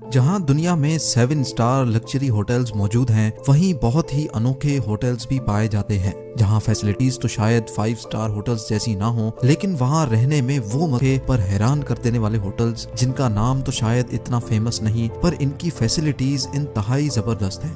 जहां दुनिया में 7 स्टार लग्जरी होटल्स मौजूद हैं, वहीं बहुत ही अनोखे होटल्स भी पाए जाते हैं। जहां फैसिलिटीज तो शायद 5 स्टार होटल्स जैसी ना हो, लेकिन वहां रहने में वो मजे पर हैरान कर देने वाले होटल्स जिनका नाम तो शायद इतना फेमस नहीं, पर इनकी फैसिलिटीज इंतहाई जबरदस्त है।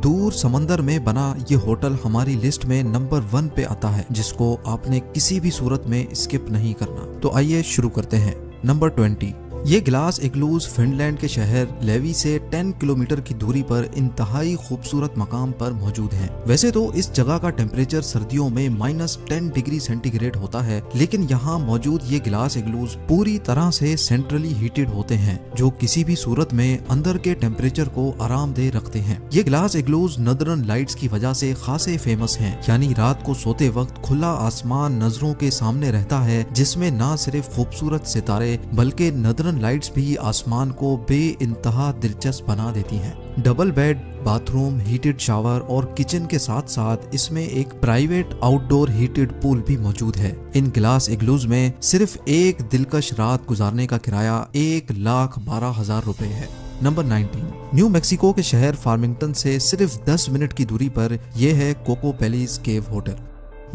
दूर समंदर में बना ये होटल हमारी लिस्ट में नंबर 1 पे आता है, जिसको आपने किसी भी सूरत में स्किप नहीं करना। तो आइए शुरू करते हैं। नंबर 20। ये ग्लास इग्लूज फिनलैंड के शहर लेवी से 10 किलोमीटर की दूरी पर इंतहाई खूबसूरत मकाम पर मौजूद है। वैसे तो इस जगह का टेम्परेचर सर्दियों में -10 डिग्री सेंटीग्रेड होता है, लेकिन यहाँ मौजूद ये ग्लास इग्लूज पूरी तरह से सेंट्रली हीटेड होते हैं, जो किसी भी सूरत में अंदर के टेम्परेचर को आरामदेह रखते हैं। ये ग्लास इग्लूज नदरन लाइट्स की वजह से खासे फेमस हैं, यानी रात को सोते वक्त खुला आसमान नजरों के सामने रहता है, जिसमें न सिर्फ खूबसूरत सितारे बल्कि नदरन लाइट्स भी आसमान को बेइंतहा दिलचस्प बना देती हैं। Double bed, bathroom, heated shower और किचन के साथ साथ इसमें एक प्राइवेट आउटडोर हीटेड पूल भी मौजूद है। इन ग्लास इग्लूज में सिर्फ एक दिलकश रात गुजारने का किराया 1,12,000 रुपए है। नंबर 19। न्यू मैक्सिको के शहर फार्मिंगटन से सिर्फ 10 मिनट की दूरी पर यह है कोको पैलेस केव होटल।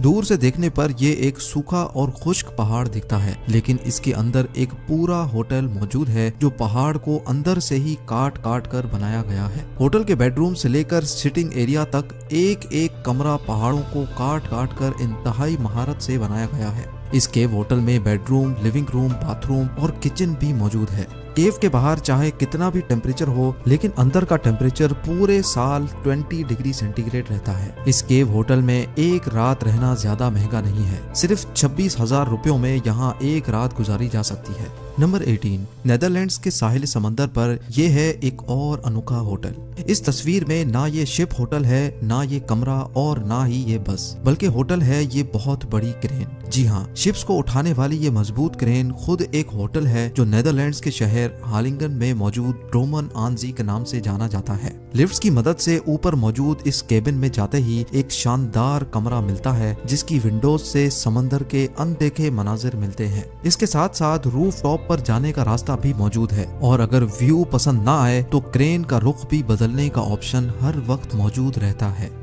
दूर से देखने पर यह एक सूखा और खुश्क पहाड़ दिखता है, लेकिन इसके अंदर एक पूरा होटल मौजूद है जो पहाड़ को अंदर से ही काट काट कर बनाया गया है। होटल के बेडरूम से लेकर सिटिंग एरिया तक एक एक कमरा पहाड़ों को काट काट कर इंतहाई महारत से बनाया गया है। इस केव होटल में बेडरूम, लिविंग रूम, बाथरूम और किचन भी मौजूद है। केव के बाहर चाहे कितना भी टेम्परेचर हो, लेकिन अंदर का टेम्परेचर पूरे साल 20 डिग्री सेंटीग्रेड रहता है। इस केव होटल में एक रात रहना ज्यादा महंगा नहीं है। सिर्फ 26,000 रुपयों में यहाँ एक रात गुजारी जा सकती है। नंबर 18। नेदरलैंड्स के साहिल समंदर पर यह है एक और अनोखा होटल। इस तस्वीर में ना ये शिप होटल है, ना ये कमरा और ना ही ये बस, बल्कि होटल है ये बहुत बड़ी क्रेन। जी हाँ, शिप्स को उठाने वाली ये मजबूत क्रेन खुद एक होटल है जो नेदरलैंड्स के शहर हालिंगन में मौजूद ड्रोमन आनजी के नाम से जाना जाता है। लिफ्ट्स की मदद से ऊपर मौजूद इस केबिन में जाते ही एक शानदार कमरा मिलता है, जिसकी विंडोज से समंदर के अनदेखे मनाजिर मिलते हैं। इसके साथ साथ रूफ टॉप पर जाने का रास्ता भी मौजूद है, और अगर व्यू पसंद ना आए तो क्रेन का रुख भी बदलने का ऑप्शन हर वक्त मौजूद रहता है।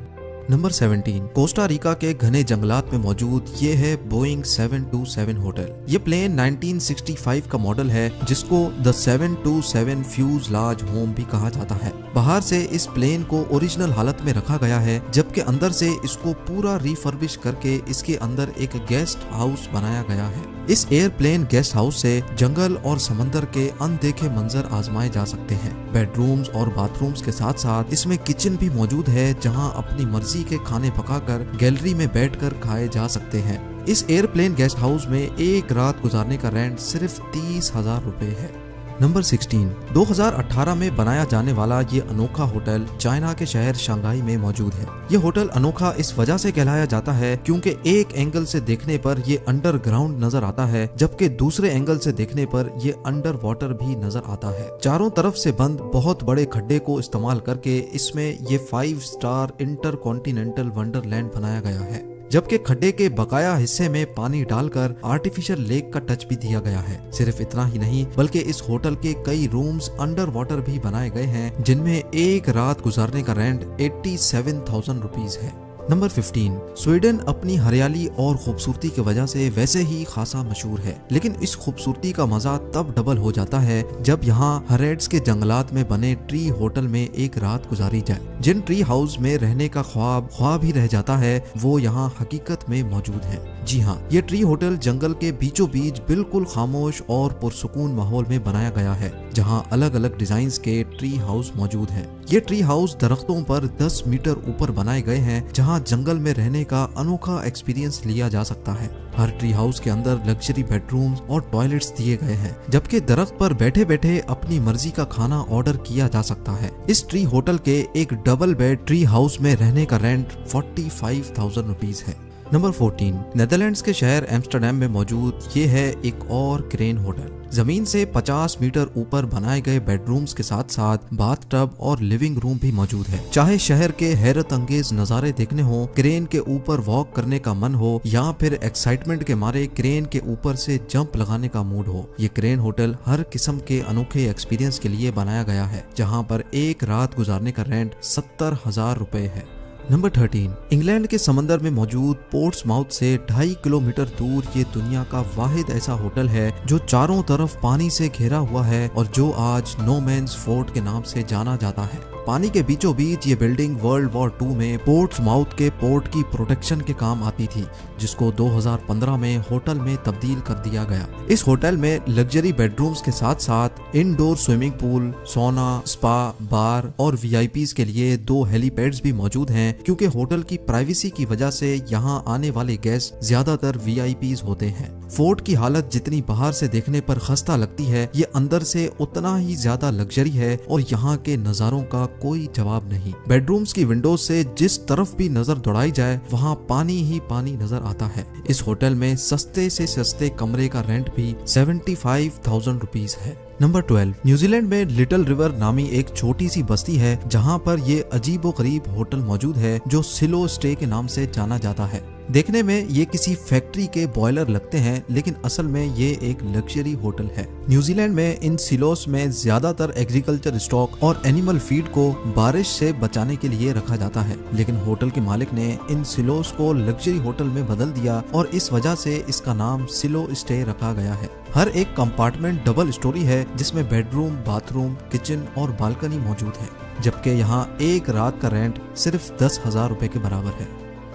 नंबर 17। कोस्टा रिका के घने जंगलात में मौजूद ये है बोइंग 727 होटल। ये प्लेन 1965 का मॉडल है, जिसको द 727 फ्यूजलाज होम भी कहा जाता है। बाहर से इस प्लेन को ओरिजिनल हालत में रखा गया है, जबकि अंदर से इसको पूरा रिफर्बिश करके इसके अंदर एक गेस्ट हाउस बनाया गया है। इस एयरप्लेन गेस्ट हाउस से जंगल और समंदर के अनदेखे मंजर आजमाए जा सकते हैं। बेडरूम्स और बाथरूम्स के साथ साथ इसमें किचन भी मौजूद है, जहां अपनी मर्जी के खाने पकाकर गैलरी में बैठकर खाए जा सकते हैं। इस एयरप्लेन गेस्ट हाउस में एक रात गुजारने का रेंट सिर्फ 30,000 रुपए है। नंबर 16। 2018 में बनाया जाने वाला ये अनोखा होटल चाइना के शहर शंघाई में मौजूद है। ये होटल अनोखा इस वजह से कहलाया जाता है क्योंकि एक एंगल से देखने पर ये अंडरग्राउंड नजर आता है, जबकि दूसरे एंगल से देखने पर ये अंडर वाटर भी नजर आता है। चारों तरफ से बंद बहुत बड़े खड्डे को इस्तेमाल करके इसमें ये 5 स्टार इंटरकॉन्टिनेंटल वंडरलैंड बनाया गया है, जबकि खड्डे के बकाया हिस्से में पानी डालकर आर्टिफिशियल लेक का टच भी दिया गया है। सिर्फ इतना ही नहीं, बल्कि इस होटल के कई रूम्स अंडर वाटर भी बनाए गए हैं, जिनमें एक रात गुजारने का रेंट 87,000 रुपीज है। नंबर 15। स्वीडन अपनी हरियाली और खूबसूरती की वजह से वैसे ही खासा मशहूर है, लेकिन इस खूबसूरती का मजा तब डबल हो जाता है जब यहाँ हरेड्स के जंगलात में बने ट्री होटल में एक रात गुजारी जाए। जिन ट्री हाउस में रहने का ख्वाब ही रह जाता है, वो यहाँ हकीकत में मौजूद है। जी हाँ, ये ट्री होटल जंगल के बीचों बीच बिल्कुल खामोश और पुरसुकून माहौल में बनाया गया है, जहाँ अलग अलग डिजाइन के ट्री हाउस मौजूद हैं। ये ट्री हाउस दरख्तों पर 10 मीटर ऊपर बनाए गए हैं, जहाँ जंगल में रहने का अनोखा एक्सपीरियंस लिया जा सकता है। हर ट्री हाउस के अंदर लग्जरी बेडरूम्स और टॉयलेट्स दिए गए हैं, जबकि दरख्त पर बैठे बैठे अपनी मर्जी का खाना ऑर्डर किया जा सकता है। इस ट्री होटल के एक डबल बेड ट्री हाउस में रहने का रेंट 45,000 रुपीज है। नंबर 14, नेदरलैंड्स के शहर एम्स्टर्डम में मौजूद ये है एक और क्रेन होटल। जमीन से 50 मीटर ऊपर बनाए गए बेडरूम्स के साथ साथ बाथटब और लिविंग रूम भी मौजूद है। चाहे शहर के हैरत अंगेज नजारे देखने हो, क्रेन के ऊपर वॉक करने का मन हो या फिर एक्साइटमेंट के मारे क्रेन के ऊपर से जंप लगाने का मूड हो, ये क्रेन होटल हर किस्म के अनोखे एक्सपीरियंस के लिए बनाया गया है, जहाँ पर एक रात गुजारने का रेंट 70,000 रुपए है। नंबर 13, इंग्लैंड के समंदर में मौजूद पोर्ट्समाउथ से 2.5 किलोमीटर दूर ये दुनिया का वाहिद ऐसा होटल है जो चारों तरफ पानी से घिरा हुआ है और जो आज नो मैन्स फोर्ट के नाम से जाना जाता है। पानी के बीचों बीच ये बिल्डिंग वर्ल्ड वॉर 2 में पोर्ट्समाउथ के पोर्ट की प्रोटेक्शन के काम आती थी, जिसको 2015 में होटल में तब्दील कर दिया गया। इस होटल में लग्जरी बेडरूम्स के साथ साथ इंडोर स्विमिंग पूल, सोना, स्पा, बार और वीआईपीज के लिए 2 हेलीपैड्स भी मौजूद हैं, क्योंकि होटल की प्राइवेसी की वजह से यहाँ आने वाले गेस्ट ज्यादातर वीआईपीज होते हैं। फोर्ट की हालत जितनी बाहर से देखने पर खस्ता लगती है, ये अंदर से उतना ही ज्यादा लग्जरी है और यहाँ के नजारों का कोई जवाब नहीं। बेडरूम्स की विंडोज से जिस तरफ भी नजर दौड़ाई जाए वहाँ पानी ही पानी नजर आता है। इस होटल में सस्ते से सस्ते कमरे का रेंट भी 75,000 रुपीज है। नंबर 12, न्यूजीलैंड में लिटिल रिवर नामी एक छोटी सी बस्ती है, जहाँ पर ये अजीबोगरीब होटल मौजूद है जो सिलो स्टे के नाम से जाना जाता है। देखने में ये किसी फैक्ट्री के बॉयलर लगते हैं, लेकिन असल में ये एक लग्जरी होटल है। न्यूजीलैंड में इन सिलोस में ज्यादातर एग्रीकल्चर स्टॉक और एनिमल फीड को बारिश से बचाने के लिए रखा जाता है, लेकिन होटल के मालिक ने इन सिलोस को लग्जरी होटल में बदल दिया और इस वजह से इसका नाम सिलो स्टे रखा गया है। हर एक कंपार्टमेंट डबल स्टोरी है, जिसमें बेडरूम, बाथरूम, किचन और बालकनी मौजूद है, जबकि यहाँ एक रात का रेंट सिर्फ 10,000 रुपए के बराबर है।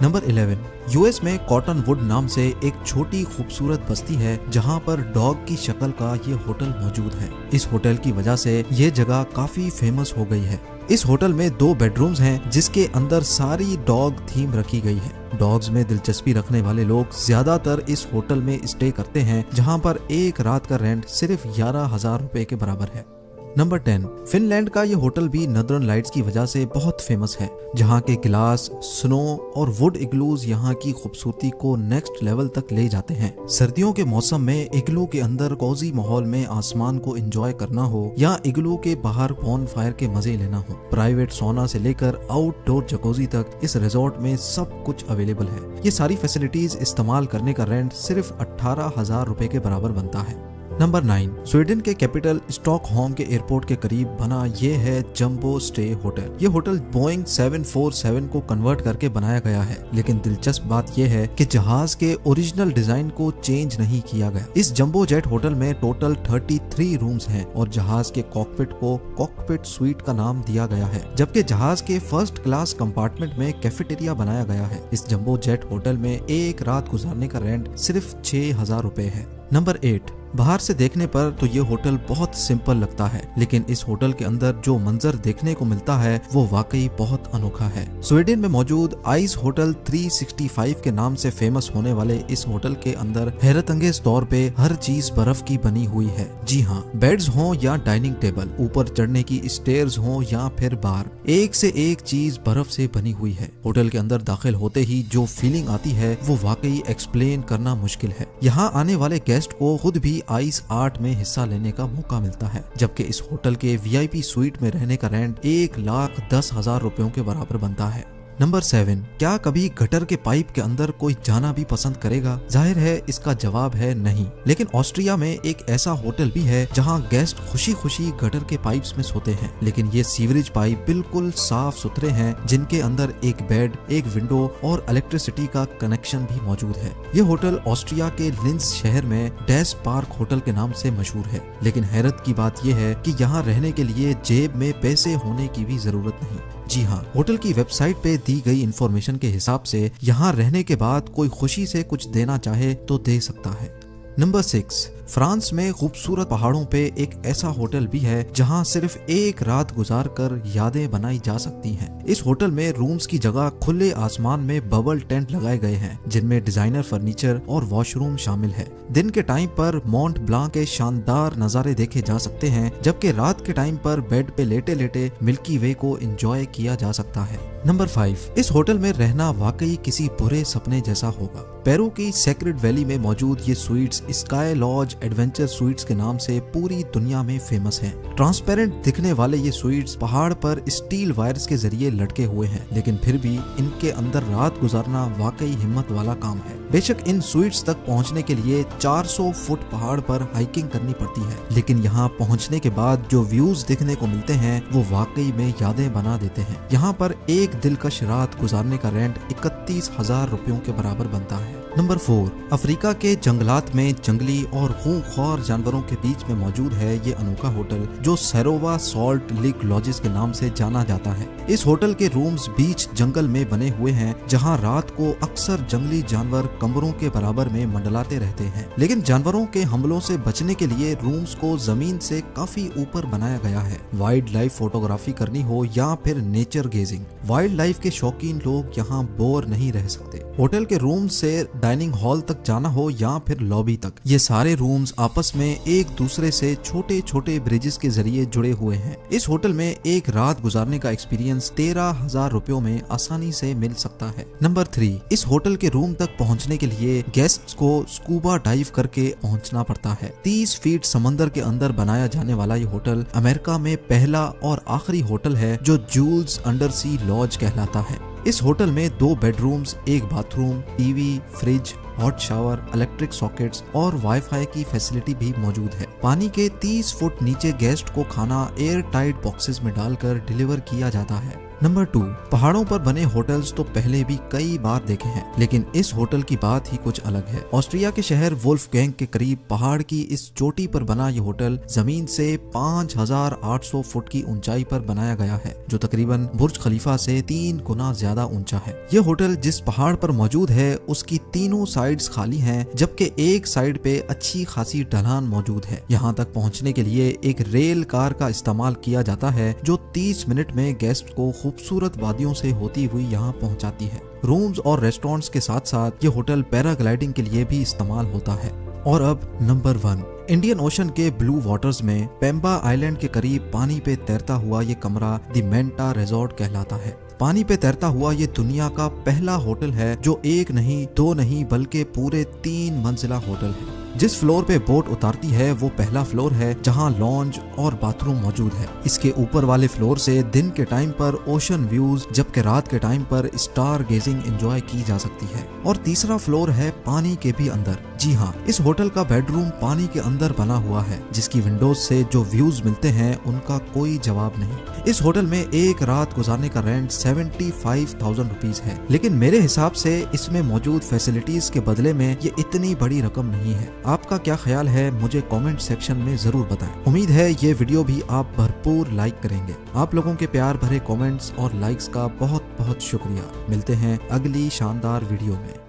नंबर 11, यूएस में कॉटनवुड नाम से एक छोटी खूबसूरत बस्ती है, जहां पर डॉग की शक्ल का ये होटल मौजूद है। इस होटल की वजह से ये जगह काफी फेमस हो गई है। इस होटल में 2 बेडरूम्स हैं, जिसके अंदर सारी डॉग थीम रखी गई है। डॉग्स में दिलचस्पी रखने वाले लोग ज्यादातर इस होटल में स्टे करते हैं, जहां पर एक रात का रेंट सिर्फ 11,000 रुपए के बराबर है। नंबर 10, फिनलैंड का ये होटल भी नॉर्दर्न लाइट्स की वजह से बहुत फेमस है, जहाँ के गिलास, स्नो और वुड इग्लूज यहाँ की खूबसूरती को नेक्स्ट लेवल तक ले जाते हैं। सर्दियों के मौसम में इग्लू के अंदर कोजी माहौल में आसमान को एंजॉय करना हो या इग्लू के बाहर बॉन फायर के मजे लेना हो, प्राइवेट सोना से लेकर आउटडोर जकोजी तक इस रिजॉर्ट में सब कुछ अवेलेबल है। ये सारी फैसिलिटीज इस्तेमाल करने का रेंट सिर्फ 18,000 रुपए के बराबर बनता है। नंबर 9, स्वीडन के कैपिटल स्टॉकहोम के एयरपोर्ट के करीब बना ये है जंबो स्टे होटल। ये होटल बोइंग 747 को कन्वर्ट करके बनाया गया है, लेकिन दिलचस्प बात यह है कि जहाज के ओरिजिनल डिजाइन को चेंज नहीं किया गया। इस जंबो जेट होटल में टोटल 33 रूम्स हैं और जहाज के कॉकपिट को कॉकपिट स्वीट का नाम दिया गया है, जबकि जहाज के फर्स्ट क्लास कंपार्टमेंट में कैफेटेरिया बनाया गया है। इस जंबो जेट होटल में एक रात गुजारने का रेंट सिर्फ 6,000 रुपए है। नंबर 8, बाहर से देखने पर तो ये होटल बहुत सिंपल लगता है, लेकिन इस होटल के अंदर जो मंजर देखने को मिलता है वो वाकई बहुत अनोखा है। स्वीडन में मौजूद आइस होटल 365 के नाम से फेमस होने वाले इस होटल के अंदर हैरत अंगेज तौर पे हर चीज बर्फ की बनी हुई है। जी हाँ, बेड्स हो या डाइनिंग टेबल, ऊपर चढ़ने की स्टेयर्स हो या फिर बार, एक से एक चीज बर्फ से बनी हुई है। होटल के अंदर दाखिल होते ही जो फीलिंग आती है वो वाकई एक्सप्लेन करना मुश्किल है। यहाँ आने वाले गेस्ट को खुद भी आइस आर्ट में हिस्सा लेने का मौका मिलता है, जबकि इस होटल के वीआईपी स्वीट में रहने का रेंट 1,10,000 रुपयों के बराबर बनता है। नंबर 7, क्या कभी गटर के पाइप के अंदर कोई जाना भी पसंद करेगा? जाहिर है इसका जवाब है नहीं, लेकिन ऑस्ट्रिया में एक ऐसा होटल भी है जहां गेस्ट खुशी खुशी गटर के पाइप्स में सोते हैं, लेकिन ये सीवरेज पाइप बिल्कुल साफ सुथरे हैं, जिनके अंदर एक बेड, एक विंडो और इलेक्ट्रिसिटी का कनेक्शन भी मौजूद है। ये होटल ऑस्ट्रिया के लिंस शहर में डैश पार्क होटल के नाम से मशहूर है, लेकिन हैरत की बात यह है कि यहाँ रहने के लिए जेब में पैसे होने की भी जरूरत नहीं। जी हाँ, होटल की वेबसाइट पे दी गई इंफॉर्मेशन के हिसाब से यहाँ रहने के बाद कोई खुशी से कुछ देना चाहे तो दे सकता है। नंबर 6, फ्रांस में खूबसूरत पहाड़ों पे एक ऐसा होटल भी है जहां सिर्फ एक रात गुजार कर यादें बनाई जा सकती हैं। इस होटल में रूम्स की जगह खुले आसमान में बबल टेंट लगाए गए हैं जिनमें डिजाइनर फर्नीचर और वॉशरूम शामिल है। दिन के टाइम पर मोंट ब्लांक के शानदार नजारे देखे जा सकते हैं, जबकि रात के टाइम पर बेड पे लेटे लेटे मिल्की वे को एंजॉय किया जा सकता है। नंबर 5, इस होटल में रहना वाकई किसी बुरे सपने जैसा होगा। पेरू की सेक्रेड वैली में मौजूद ये suites sky lodge adventure suites के नाम से पूरी दुनिया में फेमस हैं। ट्रांसपेरेंट दिखने वाले ये स्वीट्स पहाड़ पर स्टील वायर्स के जरिए लटके हुए हैं, लेकिन फिर भी इनके अंदर रात गुजारना वाकई हिम्मत वाला काम है। बेशक इन स्वीट्स तक पहुंचने के लिए 400 फुट पहाड़ पर हाइकिंग करनी पड़ती है, लेकिन यहाँ पहुंचने के बाद जो व्यूज देखने को मिलते हैं वो वाकई में यादें बना देते हैं। यहाँ पर एक दिलकश रात गुजारने का रेंट 31,000 रुपयों के बराबर बनता है। नंबर 4, अफ्रीका के जंगलात में जंगली और खूंखार जानवरों के बीच में मौजूद है ये अनोखा होटल जो सरोवा सॉल्ट लेक लॉजेस के नाम से जाना जाता है। इस होटल के रूम्स बीच जंगल में बने हुए हैं जहां रात को अक्सर जंगली जानवर कमरों के बराबर में मंडलाते रहते हैं, लेकिन जानवरों के हमलों से बचने के लिए रूम्स को जमीन से काफी ऊपर बनाया गया है। वाइल्ड लाइफ फोटोग्राफी करनी हो या फिर नेचर गेजिंग, वाइल्ड लाइफ के शौकीन लोग यहाँ बोर नहीं रह सकते। होटल के रूम से डाइनिंग हॉल तक जाना हो या फिर लॉबी तक, ये सारे रूम्स आपस में एक दूसरे से छोटे छोटे ब्रिजेस के जरिए जुड़े हुए हैं। इस होटल में एक रात गुजारने का एक्सपीरियंस 13,000 रुपयों में आसानी से मिल सकता है। नंबर 3, इस होटल के रूम तक पहुंचने के लिए गेस्ट्स को स्कूबा डाइव करके पहुंचना पड़ता है। 30 फीट समंदर के अंदर बनाया जाने वाला ये होटल अमेरिका में पहला और आखिरी होटल है जो जूल्स अंडर सी लॉज कहलाता है। इस होटल में 2 bedrooms, 1 bathroom, TV, fridge, hot shower, electric sockets और वाईफाई की फैसिलिटी भी मौजूद है। पानी के 30 फुट नीचे गेस्ट को खाना एयर टाइट बॉक्सेस में डालकर डिलीवर किया जाता है। नंबर 2, पहाड़ों पर बने होटल्स तो पहले भी कई बार देखे हैं, लेकिन इस होटल की बात ही कुछ अलग है। ऑस्ट्रिया के शहर वुल्फगैंग के करीब पहाड़ की इस चोटी पर बना ये होटल जमीन से 5,800 फुट की ऊंचाई पर बनाया गया है, जो तकरीबन बुर्ज खलीफा से 3 गुना ज्यादा ऊंचा है। ये होटल जिस पहाड़ पर मौजूद है उसकी तीनों साइड्स खाली हैं, जबकि एक साइड पे अच्छी खासी ढलान मौजूद है। यहाँ तक पहुँचने के लिए एक रेल कार का इस्तेमाल किया जाता है जो 30 मिनट में गेस्ट को खूबसूरत वादियों से होती हुई यहाँ पहुँचाती है। रूम्स और रेस्टोरेंट्स के साथ साथ ये होटल पैराग्लाइडिंग के लिए भी इस्तेमाल होता है। और अब नंबर 1, इंडियन ओशन के ब्लू वाटर्स में पेम्बा आइलैंड के करीब पानी पे तैरता हुआ ये कमरा द मेंटा रिजॉर्ट कहलाता है। पानी पे तैरता हुआ ये दुनिया का पहला होटल है जो 1 नहीं 2 नहीं बल्कि पूरे 3 मंजिला होटल है। जिस फ्लोर पे बोट उतारती है वो पहला फ्लोर है जहां लॉन्ज और बाथरूम मौजूद है। इसके ऊपर वाले फ्लोर से दिन के टाइम पर ओशन व्यूज, जबकि रात के टाइम पर स्टार गेजिंग एंजॉय की जा सकती है। और तीसरा फ्लोर है पानी के भी अंदर। जी हाँ, इस होटल का बेडरूम पानी के अंदर बना हुआ है, जिसकी विंडोज से जो व्यूज मिलते हैं उनका कोई जवाब नहीं। इस होटल में एक रात गुजारने का रेंट 75,000 रुपीज है, लेकिन मेरे हिसाब से इसमें मौजूद फैसिलिटीज के बदले में ये इतनी बड़ी रकम नहीं है। आपका क्या ख्याल है मुझे कमेंट सेक्शन में जरूर बताएं। उम्मीद है ये वीडियो भी आप भरपूर लाइक करेंगे। आप लोगों के प्यार भरे कमेंट्स और लाइक्स का बहुत बहुत शुक्रिया। मिलते हैं अगली शानदार वीडियो में।